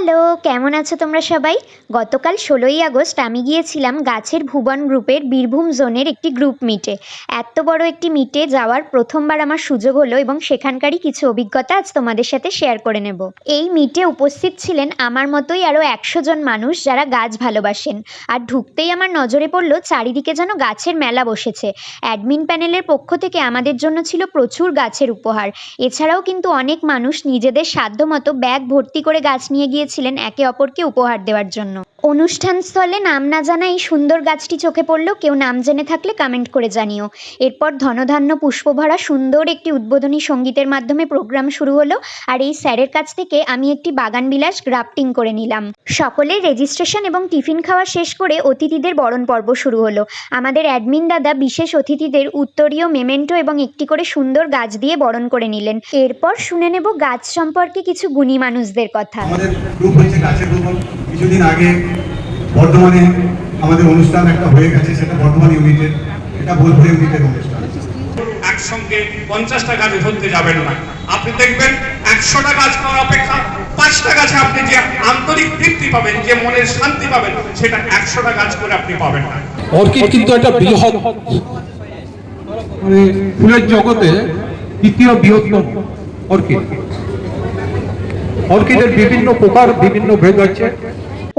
Hello, কেমন আছো তোমরা সবাই? গতকাল ১৬ই আগস্ট আমি গিয়েছিলাম গাছের ভুবন গ্রুপের বীরভূম জোনের একটি গ্রুপ মিটে। এত বড় একটি মিটে যাওয়ার প্রথমবার আমার সুযোগ হলো এবং সেখানকারই কিছু অভিজ্ঞতা আজ তোমাদের সাথে শেয়ার করে নেব। এই মিটে উপস্থিত ছিলেন আমার মতোই আরও ১০০ জন মানুষ যারা গাছ ভালোবাসেন। আর ঢুকতেই আমার নজরে পড়ল চারিদিকে যেন গাছের মেলা বসেছে। অ্যাডমিন প্যানেলের পক্ষ থেকে আমাদের জন্য ছিল প্রচুর গাছের উপহার। এছাড়াও কিন্তু অনেক মানুষ নিজেদের সাধ্যমতো ব্যাগ ভর্তি করে গাছ নিয়ে গিয়েছিলেন একে অপরকে উপহার দেওয়ার জন্য। অনুষ্ঠানস্থলে নাম না জানা এই সুন্দর গাছটি চোখে পড়লো, কেউ নাম জেনে থাকলে কমেন্ট করে জানিও। এরপর ধনধান্য পুষ্পভরা সুন্দর একটি উদ্বোধনী সঙ্গীতের মাধ্যমে প্রোগ্রাম শুরু হলো। আর এই স্যারের কাছ থেকে আমি একটি বাগানবিলাস গ্রাফটিং করে নিলাম। সকলের রেজিস্ট্রেশন এবং টিফিন খাওয়া শেষ করে অতিথিদের বরণ পর্ব শুরু হলো। আমাদের অ্যাডমিন দাদা বিশেষ অতিথিদের উত্তরীয় মেমেন্টো এবং একটি করে সুন্দর গাছ দিয়ে বরণ করে নিলেন। এরপর শুনে নেব গাছ সম্পর্কে কিছু গুণী মানুষদের কথা। আমাদের গ্রুপ হয়েছে গাছের গ্রুপ। কিছুদিন আগে বর্ধমানে আমাদের অনুষ্ঠান একটা হয়ে গেছে, সেটা বর্ধমান ইউনিটের, এটা বোলপুর ইউনিটের অনুষ্ঠান। একসঙ্গে 50টা গাছ ধরতে যাবেন না, আপনি দেখবেন 100টা গাছ করার অপেক্ষা 5টা গাছে আপনি যে আন্তরিক তৃপ্তি পাবেন, যে মনের শান্তি পাবেন, সেটা 100টা গাছ করে আপনি পাবেন না। অর্কিড কিন্তু একটা বৃহৎ মানে ফুলের জগতে দ্বিতীয় বৃহত্তম অর্কিড। অর্কিডের বিভিন্ন প্রকার, বিভিন্ন ভেদ আছে।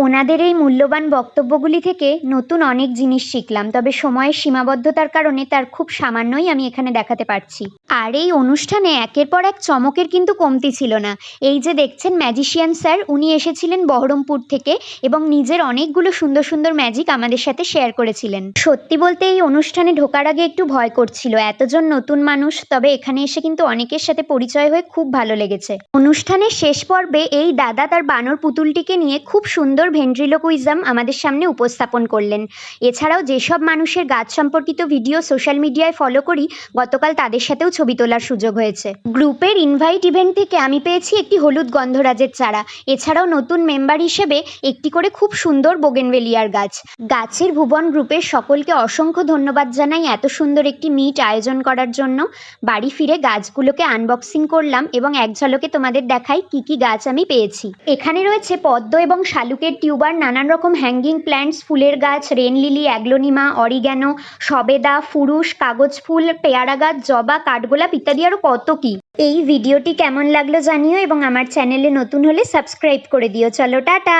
ওনাদের এই মূল্যবান বক্তব্যগুলি থেকে নতুন অনেক জিনিস শিখলাম, তবে সময়ের সীমাবদ্ধতার কারণে তার খুব সামান্যই আমি এখানে দেখাতে পারছি। আর এই অনুষ্ঠানে একের পর এক চমকের কিন্তু কমতি ছিল না। এই যে দেখছেন ম্যাজিশিয়ান স্যার, উনি এসেছিলেন বহরমপুর থেকে এবং নিজের অনেকগুলো সুন্দর সুন্দর ম্যাজিক আমাদের সাথে শেয়ার করেছিলেন। সত্যি বলতে এই অনুষ্ঠানে ঢোকার আগে একটু ভয় করছিল, এতজন নতুন মানুষ, তবে এখানে এসে কিন্তু অনেকের সাথে পরিচয় হয়ে খুব ভালো লেগেছে। অনুষ্ঠানের শেষ পর্বে এই দাদা তার বানর পুতুলটিকে নিয়ে খুব সুন্দর ভেন্ট্রিলোকুইজম আমাদের সামনে উপস্থাপন করলেন। এছাড়াও যেসব মানুষের গাছ সম্পর্কিত ভিডিও সোশ্যাল মিডিয়ায় ফলো করি, গতকাল তাদের সাথেও ছবি তোলার সুযোগ হয়েছে। গ্রুপের ইনভাইট ইভেন্ট থেকে আমি পেয়েছি একটি হলুদ গন্ধরাজের চারা, এছাড়াও নতুন মেম্বার হিসেবে একটি করে খুব সুন্দর বোগেনভেলিয়ার গাছ। গাছের ভুবন গ্রুপের সকলকে অসংখ্য ধন্যবাদ জানাই এত সুন্দর একটি মিট আয়োজন করার জন্য। বাড়ি ফিরে গাছগুলোকে আনবক্সিং করলাম এবং এক ঝলকে তোমাদের দেখাই কি কি গাছ আমি পেয়েছি। এখানে রয়েছে পদ্ম এবং শালুকের টিউবার, নানান রকম হ্যাঙ্গিং প্ল্যান্টস, ফুলের গাছ, রেন লিলি, অ্যাগ্লোনিমা, অরিগ্যানো, সবেদা, ফুরুষ, কাগজ ফুল, পেয়ারা গাছ, জবা, কাঠগোলাপ ইত্যাদি আরও কত কি। এই ভিডিওটি কেমন লাগলো জানিও এবং আমার চ্যানেলে নতুন হলে সাবস্ক্রাইব করে দিও। চলো টাটা।